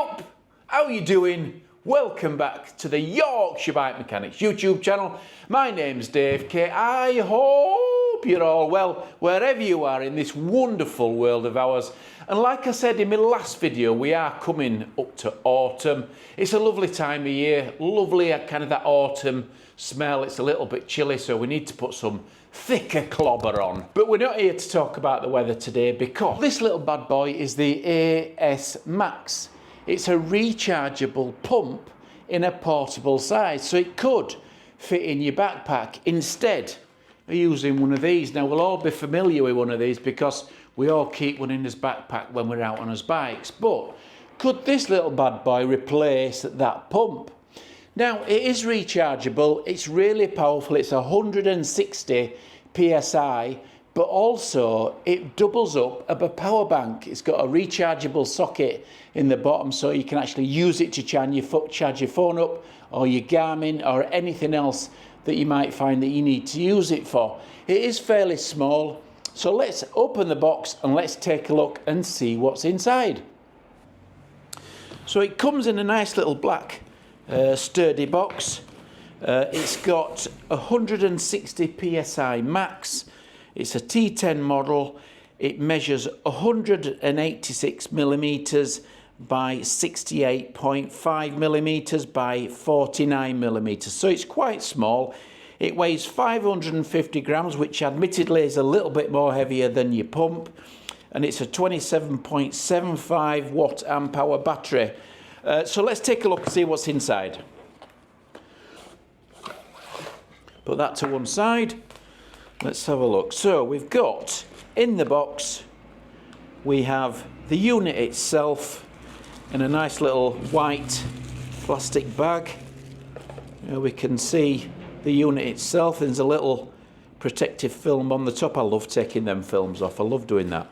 up? How are you doing? Welcome back to the Yorkshire Bike Mechanics YouTube channel. My name's Dave K. I hope you're all well wherever you are in this wonderful world of ours. And like I said in my last video, we are coming up to autumn. It's a lovely time of year, lovely kind of that autumn smell. It's a little bit chilly, so we need to put some thicker clobber on. But we're not here to talk about the weather today because this little bad boy is the Asmax. It's a rechargeable pump in a portable size, so it could fit in your backpack instead of using one of these. Now, we'll all be familiar with one of these because we all keep one in his backpack when we're out on our bikes. But could this little bad boy replace that pump? Now, it is rechargeable. It's really powerful. It's 160 psi, but also it doubles up as a power bank. It's got a rechargeable socket in the bottom, so you can actually use it to charge your phone up, or your Garmin, or anything else that you might find that you need to use it for. It is fairly small, so let's open the box and let's take a look and see what's inside. So it comes in a nice little black sturdy box. It's got 160 psi max. It's a T10 model. It measures 186 millimeters by 68.5 millimeters by 49 millimeters. So it's quite small. It weighs 550 grams, which admittedly is a little bit more heavier than your pump. And it's a 27.75 watt amp hour battery. So let's take a look and see what's inside. Put that to one side. Let's have a look. So we've got in the box, we have the unit itself in a nice little white plastic bag. We can see the unit itself. There's a little protective film on the top. I love taking them films off. I love doing that.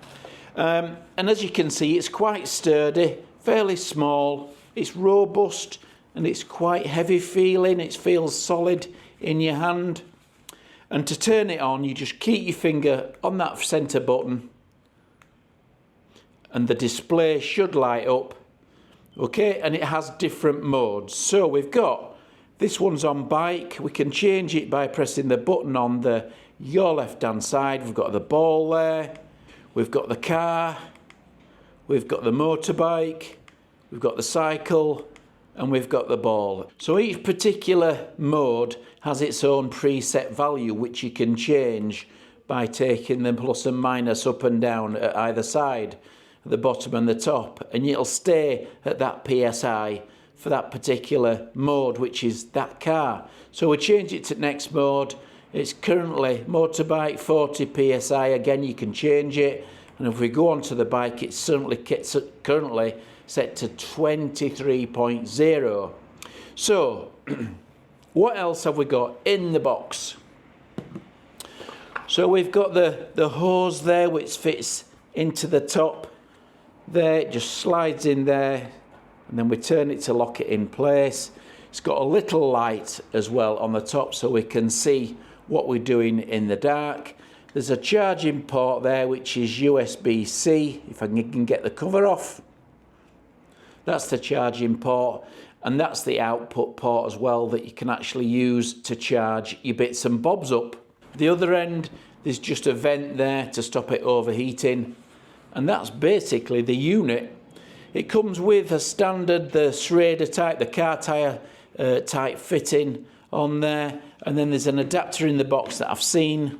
And as you can see, it's quite sturdy, fairly small. It's robust and it's quite heavy feeling. It feels solid in your hand. And to turn it on, you just keep your finger on that center button and the display should light up. Okay, and it has different modes. So we've got, this one's on bike. We can change it by pressing the button on your left hand side. We've got the ball there. We've got the car. We've got the motorbike. We've got the cycle. And we've got the ball. So each particular mode has its own preset value, which you can change by taking the plus and minus up and down at either side, at the bottom and the top, and it'll stay at that PSI for that particular mode, which is that car. So we change it to next mode. It's currently motorbike 40 PSI. Again, you can change it, and if we go on to the bike, it's currently set to 23.0. So what else have we got in the box? So we've got the hose there, which fits into the top there. It just slides in there, and then we turn it to lock it in place. It's got a little light as well on the top, so we can see what we're doing in the dark. There's a charging port there, which is USB-C, if I can get the cover off. That's the charging port, and that's the output port as well that you can actually use to charge your bits and bobs up. The other end, there's just a vent there to stop it overheating, and that's basically the unit. It comes with a standard, the Schrader type, the car tyre type fitting on there, and then there's an adapter in the box that I've seen,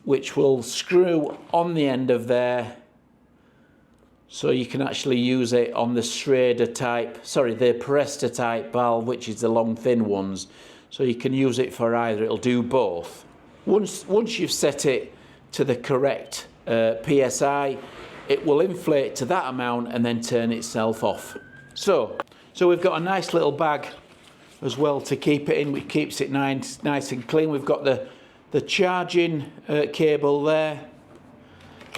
which will screw on the end of there. So you can actually use it on the Schrader type, sorry, the Presta type valve, which is the long thin ones. So you can use it for either, it'll do both. Once you've set it to the correct PSI, it will inflate to that amount and then turn itself off. So we've got a nice little bag as well to keep it in, which keeps it nice and clean. We've got the charging cable there,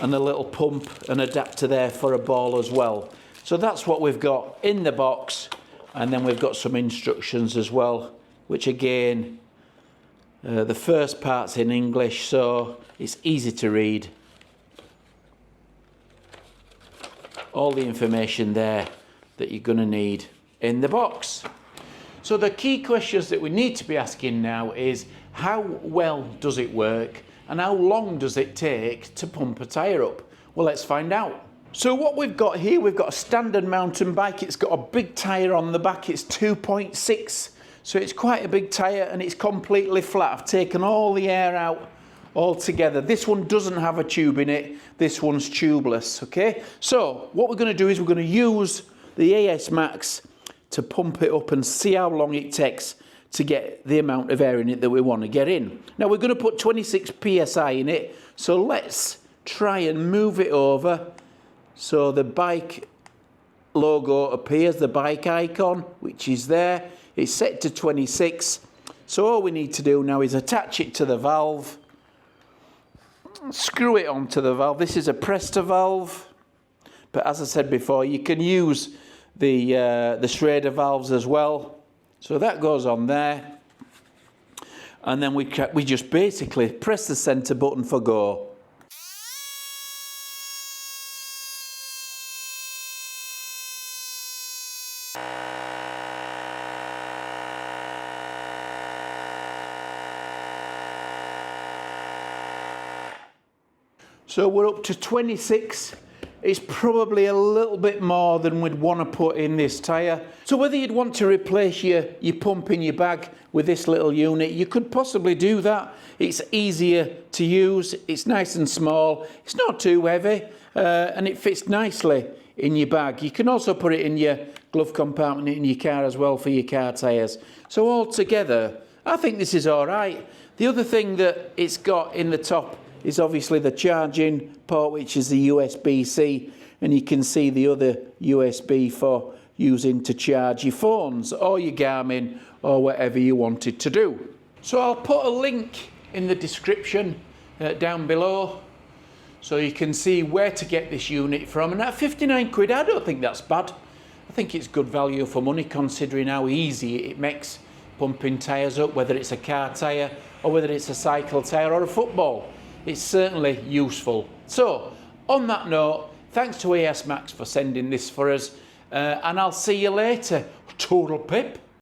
and a little pump and adapter there for a ball as well. So that's what we've got in the box, and then we've got some instructions as well, which again, the first part's in English, so it's easy to read. all the information there that you're going to need in the box. So the key questions that we need to be asking now is, how well does it work and how long does it take to pump a tyre up? Well, let's find out. So what we've got here, we've got a standard mountain bike. It's got a big tyre on the back. It's 2.6, so it's quite a big tyre and it's completely flat. I've taken all the air out altogether. This one doesn't have a tube in it. This one's tubeless, okay? So what we're going to do is we're going to use the Asmax to pump it up and see how long it takes to get the amount of air in it that we want to get in. Now we're going to put 26 psi in it, so let's try and move it over so the bike logo appears, the bike icon, which is there. It's set to 26, so all we need to do now is attach it to the valve, screw it onto the valve. This is a Presta valve, but as I said before, you can use the Schrader valves as well. So that goes on there, and then we just basically press the center button for go. So we're up to 26. It's probably a little bit more than we'd want to put in this tyre. So whether you'd want to replace your pump in your bag with this little unit, you could possibly do that. It's easier to use, it's nice and small, it's not too heavy, and it fits nicely in your bag. You can also put it in your glove compartment in your car as well for your car tyres. So altogether, I think this is all right. The other thing that it's got in the top is obviously the charging port, which is the USB-C, and you can see the other USB for using to charge your phones or your Garmin or whatever you wanted to do. So I'll put a link in the description down below so you can see where to get this unit from. And at 59 quid, I don't think that's bad. I think it's good value for money considering how easy it makes pumping tyres up, whether it's a car tyre or whether it's a cycle tyre or a football. It's certainly useful. So, on that note, thanks to Asmax for sending this for us, and I'll see you later. Total pip.